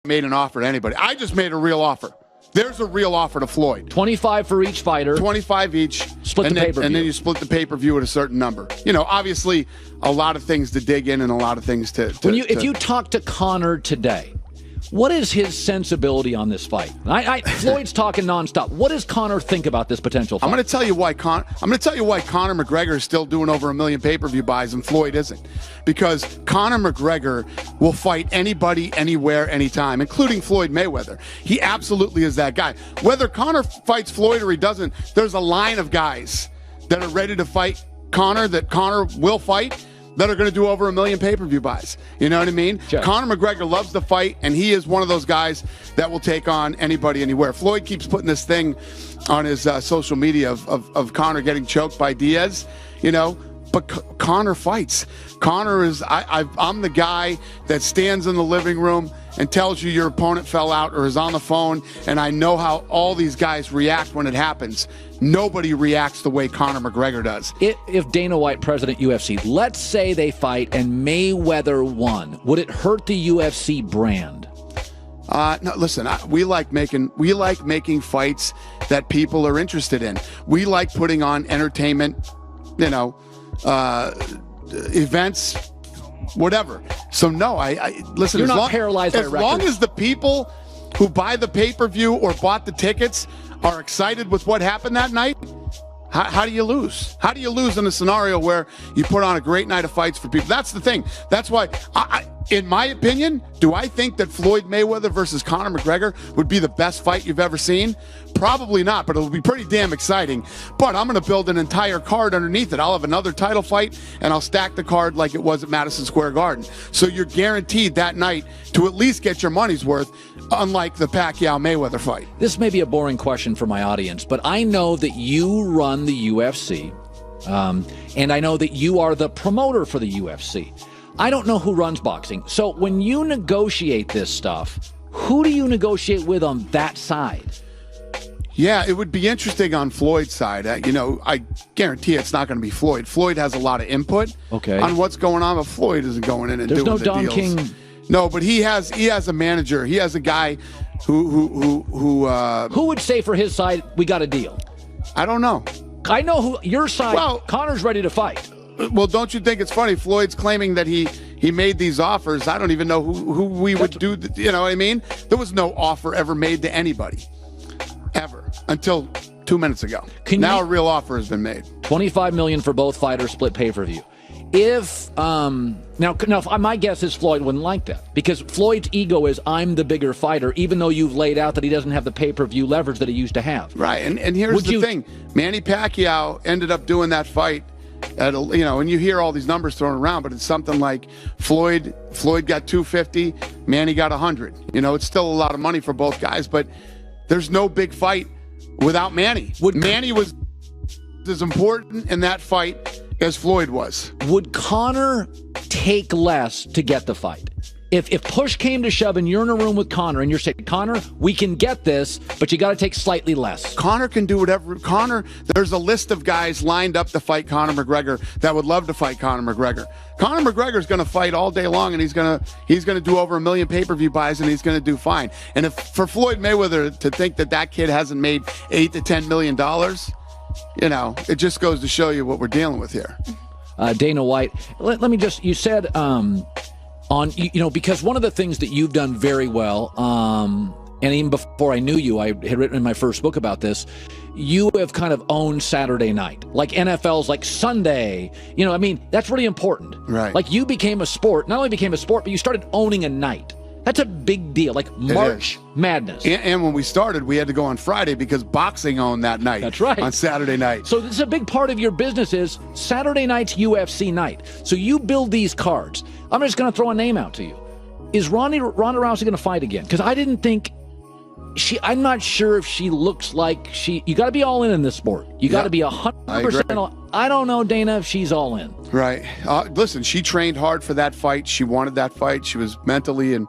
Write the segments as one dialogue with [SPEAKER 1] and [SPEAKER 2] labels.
[SPEAKER 1] made an offer to anybody. I just made a real offer. There's a real offer to Floyd.
[SPEAKER 2] 25 for each fighter.
[SPEAKER 1] 25 each.
[SPEAKER 2] Split the pay-per-view.
[SPEAKER 1] And then you split the pay-per-view at a certain number. You know, obviously, a lot of things to dig in and a lot of things to
[SPEAKER 2] if you talk to Conor today, what is his sensibility on this fight? Floyd's talking nonstop. What does Conor think about this potential fight?
[SPEAKER 1] I'm going to tell you why Conor McGregor is still doing over 1 million pay-per-view buys and Floyd isn't. Because Conor McGregor will fight anybody, anywhere, anytime, including Floyd Mayweather. He absolutely is that guy. Whether Conor fights Floyd or he doesn't, there's a line of guys that are ready to fight Conor, that Conor will fight, that are going to do over 1 million pay-per-view buys. You know what I mean?
[SPEAKER 2] Sure.
[SPEAKER 1] Conor McGregor loves to fight, and he is one of those guys that will take on anybody, anywhere. Floyd keeps putting this thing on his social media of Conor getting choked by Diaz, you know, but Conor fights. Conor is, I'm the guy that stands in the living room and tells you your opponent fell out or is on the phone, and I know how all these guys react when it happens. Nobody reacts the way Conor McGregor does.
[SPEAKER 2] If Dana White, president UFC, let's say they fight and Mayweather won, would it hurt the UFC brand?
[SPEAKER 1] No, listen, we like making fights that people are interested in. We like putting on entertainment, you know, events, whatever. So no, I listen.
[SPEAKER 2] You're not paralyzed by a record.
[SPEAKER 1] As long as the people who buy the pay-per-view or bought the tickets are excited with what happened that night, how do you lose? How do you lose in a scenario where you put on a great night of fights for people? That's the thing. That's why, in my opinion, do I think that Floyd Mayweather versus Conor McGregor would be the best fight you've ever seen? Probably not, but it'll be pretty damn exciting. But I'm going to build an entire card underneath it. I'll have another title fight, and I'll stack the card like it was at Madison Square Garden. So you're guaranteed that night to at least get your money's worth, unlike the Pacquiao-Mayweather fight.
[SPEAKER 2] This may be a boring question for my audience, but I know that you run the UFC, and I know that you are the promoter for the UFC. I don't know who runs boxing. So when you negotiate this stuff, who do you negotiate with on that side?
[SPEAKER 1] Yeah, it would be interesting on Floyd's side. You know, I guarantee it's not going to be Floyd. Floyd has a lot of input on what's going on, but Floyd isn't going in and doing the deals. There's no Don King. No, but he has a manager. He has a guy who
[SPEAKER 2] would say for his side, we got a deal?
[SPEAKER 1] I don't know.
[SPEAKER 2] I know who your side. Well, Conor's ready to fight.
[SPEAKER 1] Well, don't you think it's funny? Floyd's claiming that he made these offers. I don't even know who we would do. You know what I mean? There was no offer ever made to anybody, ever, until 2 minutes ago. Now a real offer has been made.
[SPEAKER 2] $25 million for both fighters, split pay-per-view. If now, my guess is Floyd wouldn't like that, because Floyd's ego is, I'm the bigger fighter, even though you've laid out that he doesn't have the pay-per-view leverage that he used to have.
[SPEAKER 1] Right, and here's the thing: Manny Pacquiao ended up doing that fight at and you hear all these numbers thrown around, but it's something like Floyd got 250, Manny got 100. You know, it's still a lot of money for both guys, but there's no big fight without Manny. Manny was as important in that fight as Floyd was.
[SPEAKER 2] Would Conor take less to get the fight? If push came to shove and you're in a room with Conor and you're saying, Conor, we can get this, but you got to take slightly less.
[SPEAKER 1] Conor can do whatever. There's a list of guys lined up to fight Conor McGregor that would love to fight Conor McGregor. Conor McGregor's going to fight all day long, and he's going to do over 1 million pay-per-view buys, and he's going to do fine. And if for Floyd Mayweather to think that kid hasn't made $8 to $10 million, you know, it just goes to show you what we're dealing with here.
[SPEAKER 2] Dana White, let me just, you said because one of the things that you've done very well, and even before I knew you, I had written in my first book about this, you have kind of owned Saturday night. Like NFL's like Sunday. You know, I mean, that's really important.
[SPEAKER 1] Right.
[SPEAKER 2] Like you became a sport, not only became a sport, but you started owning a night. That's a big deal, like March Madness.
[SPEAKER 1] And when we started, we had to go on Friday because boxing owned that night.
[SPEAKER 2] That's right.
[SPEAKER 1] On Saturday night.
[SPEAKER 2] So this is a big part of your business is Saturday night's UFC night. So you build these cards. I'm just going to throw a name out to you. Is Ronda Rousey going to fight again? Because I didn't think I'm not sure if she looks like you got to be all in this sport. You got to be 100%. I don't know, Dana, if she's all in.
[SPEAKER 1] Right. Listen, she trained hard for that fight. She wanted that fight. She was mentally and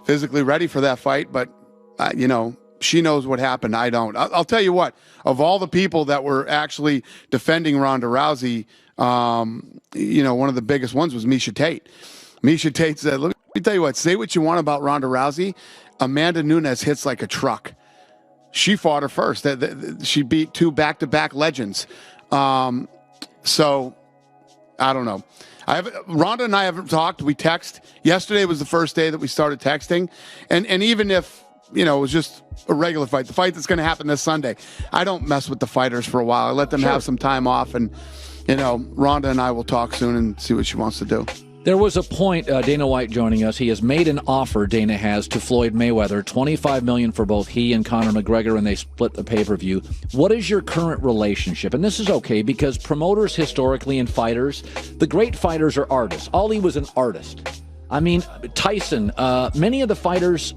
[SPEAKER 1] physically ready for that fight, but she knows what happened. I don't. I'll tell you what, of all the people that were actually defending Ronda Rousey, one of the biggest ones was Miesha Tate. Miesha Tate said, look, me tell you what, say what you want about Ronda Rousey. Amanda Nunes hits like a truck. She fought her first. She beat 2 back-to-back legends. So, I don't know. Ronda and I haven't talked. We text. Yesterday was the first day that we started texting. And even if, it was just a regular fight, the fight that's going to happen this Sunday, I don't mess with the fighters for a while. I let them have some time off. And, Ronda and I will talk soon and see what she wants to do.
[SPEAKER 2] There was a point, Dana White joining us, he has made an offer, Dana has, to Floyd Mayweather, $25 million for both he and Conor McGregor, and they split the pay-per-view. What is your current relationship? And this is okay, because promoters historically and fighters, the great fighters are artists. Ali was an artist. I mean, Tyson, many of the fighters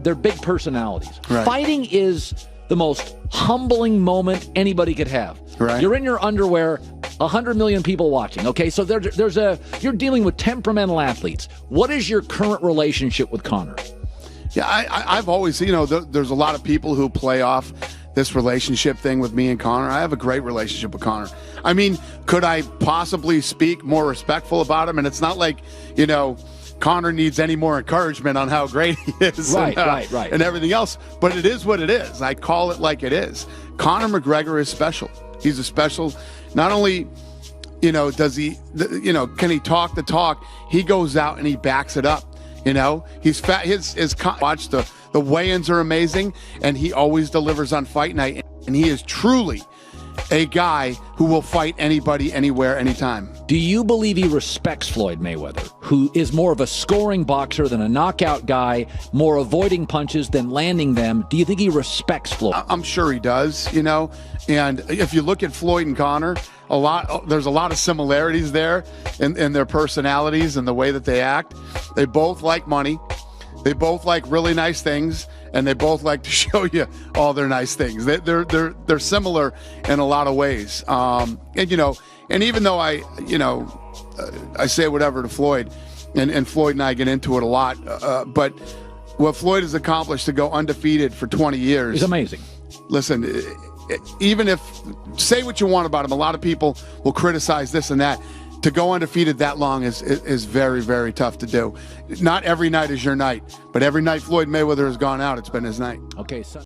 [SPEAKER 2] they're big personalities.
[SPEAKER 1] Right.
[SPEAKER 2] Fighting is the most humbling moment anybody could have.
[SPEAKER 1] Right.
[SPEAKER 2] You're in your underwear, 100 million people watching. Okay, so you're dealing with temperamental athletes. What is your current relationship with Conor?
[SPEAKER 1] Yeah, I've always, there's a lot of people who play off this relationship thing with me and Conor. I have a great relationship with Conor. I mean, could I possibly speak more respectful about him? And it's not like, Conor needs any more encouragement on how great he is.
[SPEAKER 2] Right.
[SPEAKER 1] And everything else. But it is what it is. I call it like it is. Conor McGregor is special. He's a special, not only, does he, can he talk the talk? He goes out and he backs it up. He's fat. Watch the weigh-ins are amazing, and he always delivers on fight night. And he is truly a guy who will fight anybody, anywhere, anytime.
[SPEAKER 2] Do you believe he respects Floyd Mayweather, who is more of a scoring boxer than a knockout guy, more avoiding punches than landing them? Do you think he respects Floyd?
[SPEAKER 1] I'm sure he does, And if you look at Floyd and Conor, there's a lot of similarities there in their personalities and the way that they act. They both like money. They both like really nice things, and they both like to show you all their nice things. They're similar in a lot of ways. And even though I say whatever to Floyd, and Floyd and I get into it a lot, but what Floyd has accomplished to go undefeated for 20 years
[SPEAKER 2] is amazing.
[SPEAKER 1] Listen, even if, say what you want about him, a lot of people will criticize this and that. To go undefeated that long is very, very tough to do. Not every night is your night, but every night Floyd Mayweather has gone out, it's been his night.
[SPEAKER 2] Okay, so